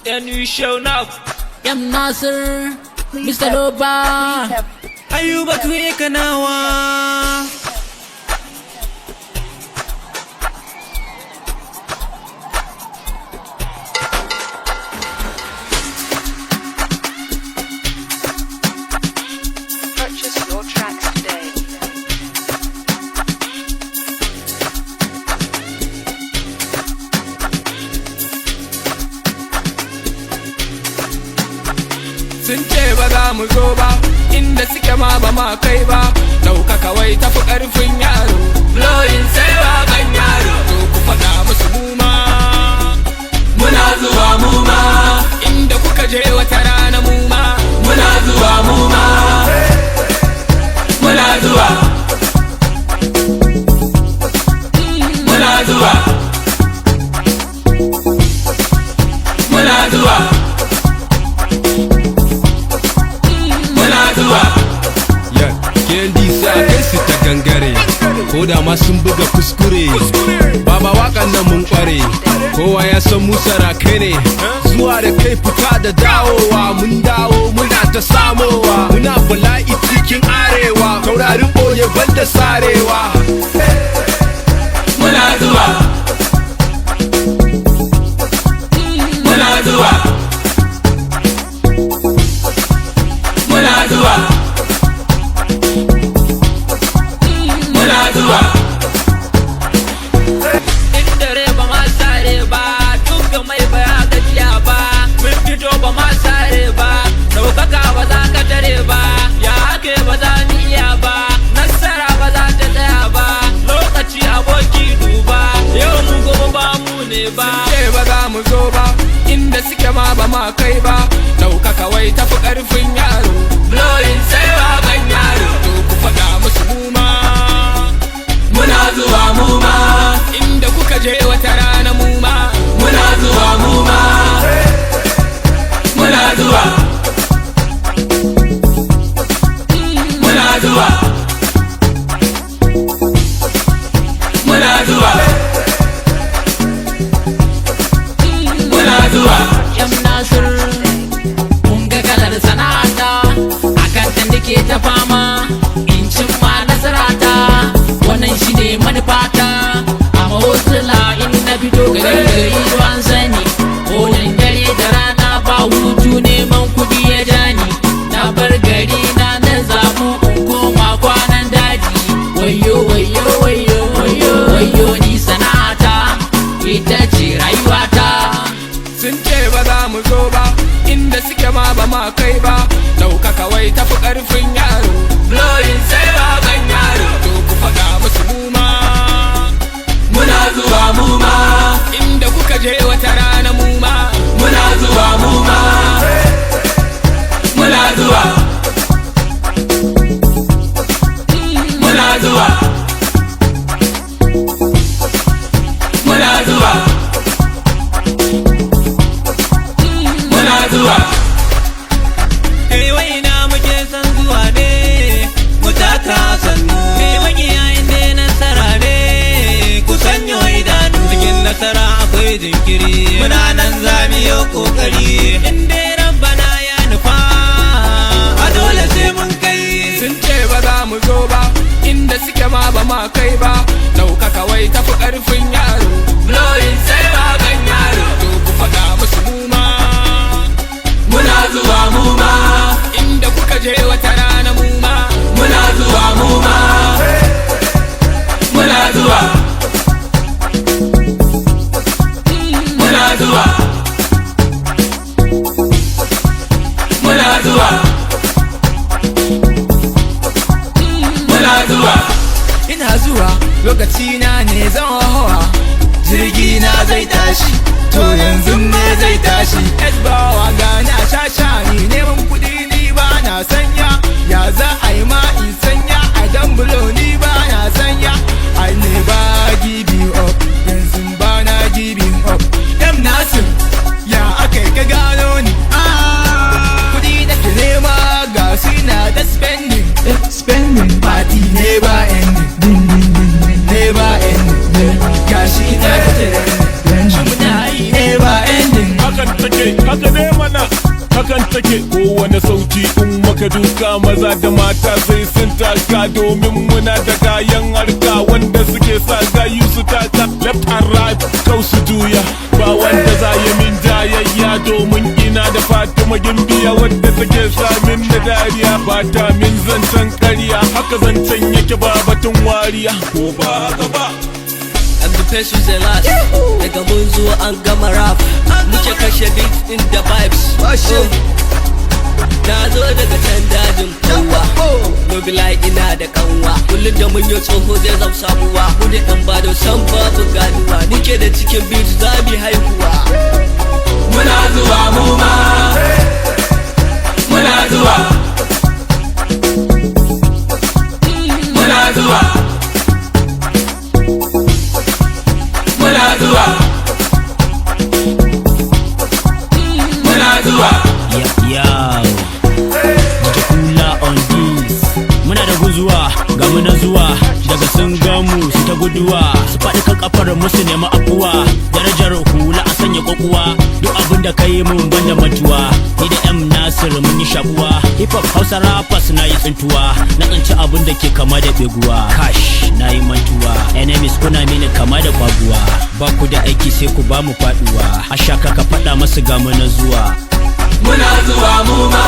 And you show up. Yam Nasir, Mr. Loba. Ayuba tuye kanawa. Purchase your tracks today. Sun ce ba za mu zo ba, inda suke ma ba ma kai ba. Ɗauka kawai tafi ƙarfin yaro, blowing sai waƙan yaro. To ku faɗa musu muma, muna zuwa muma. Inda kuka je wata rana muma, muna zuwa muma. Muna zuwa, muna zuwa, muna zuwa. Kendi sai a kai su ta gangare, ko da ma sun buga kuskure. Baba wakan nan mun kware, kowa ya san mu sarakai ne. Zuwa da kai fita da dawowa, mun dawo muna ta samowa. Muna bala'i cikin arewa, taurarin boye banda sarewa. Muna zuwa, muna zuwa, muna zuwa, muna zuwa. In dare ba ma sare ba, duka mai ba ya gajiya ba. Mun fito ba ma sare ba, ɗaukaka ba za ka tare ba. Ya ake ba za ni iya ba, nasara ba za ta tsaya ba. Lokaci aboki duba, yau mu gobe ba mu ne ba. Sun ce ba za mu zo ba, inda suke ma ba ma kai ba. Ɗaukaka wai tafi ƙarfin yaro, blowing sai waƙan yaro. To ku faɗa musu muma, muna zuwa muma. Inda kuka je wata rana muma, muna zuwa muma. Muna zuwa, muna zuwa, muna zuwa, muna zuwa. Yam Nasir, mun ga kalar sana'ata, akan ta nake ta fama, in cimma nasarata, wannan shi ne manufata. Amma hotula in na fito gari ruwan sani, kolin dare da rana ba hutu neman kuɗi ya jani. Na bar gari na zamu in koma kwanan daji. Wayo wayo wayo wayo wayo ni sana'ata, ita ce rayuwata. Sun ce ba za mu zo ba, inda suke ma ba ma kai ba. Ɗaukaka wai tafi ƙarfin yaro, blowing sai waƙan yaro. To ku faɗa musu muma, muna zuwa muma. Inda kuka je wata rana muma, muna zuwa muma. Muna zuwa, muna zuwa, muna zuwa, muna zuwa. Kai waina muke san zuwa ne, mu taka sannu. Kai makiya inda nasara ne, ku sanyo idanu. Cikin nasara akwai jinkiri, muna nan za mu yi kokari. Inda rabbana ya nufa, a dole sai mun kai. Sun ce ba za mu zo ba, inda suke ma ba ma kai ba. Ɗaukaka wai tafi ƙarfin yaro, blowing sai waƙan yaro. To ku faɗa musu muma, muna zuwa muma. Inda kuka je wata rana muma, muna zuwa muma. Muna zuwa, muna zuwa, muna zuwa, muna zuwa. Ina zuwa, lokaci na ne zan hawa, jirgi na zai tashi. To yanzu me zai tashi? Esbawa gani a shashani, neman kuɗi ni ba na sanya. Ya za a yi ma in sanya, a dan bulo ni ba na sanya. I never giving up, yanzu ba na giving up. Yam Nasir, ya aka yi ka gano ni? Kuɗi nake nema ga su na da spending. Spending party never ending, never ending. Gashi na da trending, shi muna yi never ending. take kowane sauti in maka duka maza da mata sai sun taka domin muna da kayan harka wanda suke sa gayu su taka left and right kau su juya ba wanda za ya min jayayya domin ina da Fatima Gimbiya wadda take sa min da dariya ba ta min zancen ƙarya haka zancen yake ba batun wariya ko ba haka ba. I'm the best with the last. Daga mun zo an gama rap muke kashe beat in the vibes. Na zo daga can dajin kowa no be like ina da kanwa kullum da mun yi tsoho zai zam sabuwa mu da dan ba da san babu ganuwa muke da cikin beat za mu haihuwa. Muna zuwa mu ma muna zuwa muna zuwa muna zuwa muna zuwa. Muna da guzuwa ga muna zuwa daga sun gamu su ta guduwa su faɗi kan kafar musu nema afuwa darajar hula a sanya kokuwa duk abin da kai mun banda matuwa ni da M Nasir mun yi shakuwa hip hop Hausa rappers na yi tsintuwa na tsinci abin da ke kama da beguwa cash na yi mantuwa enemies kuna mini kama da kwaguwa ba ku da aiki sai ku ba mu faduwa a shaka ka faɗa masu ga muna zuwa Muna zuwa mu ma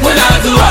muna zuwa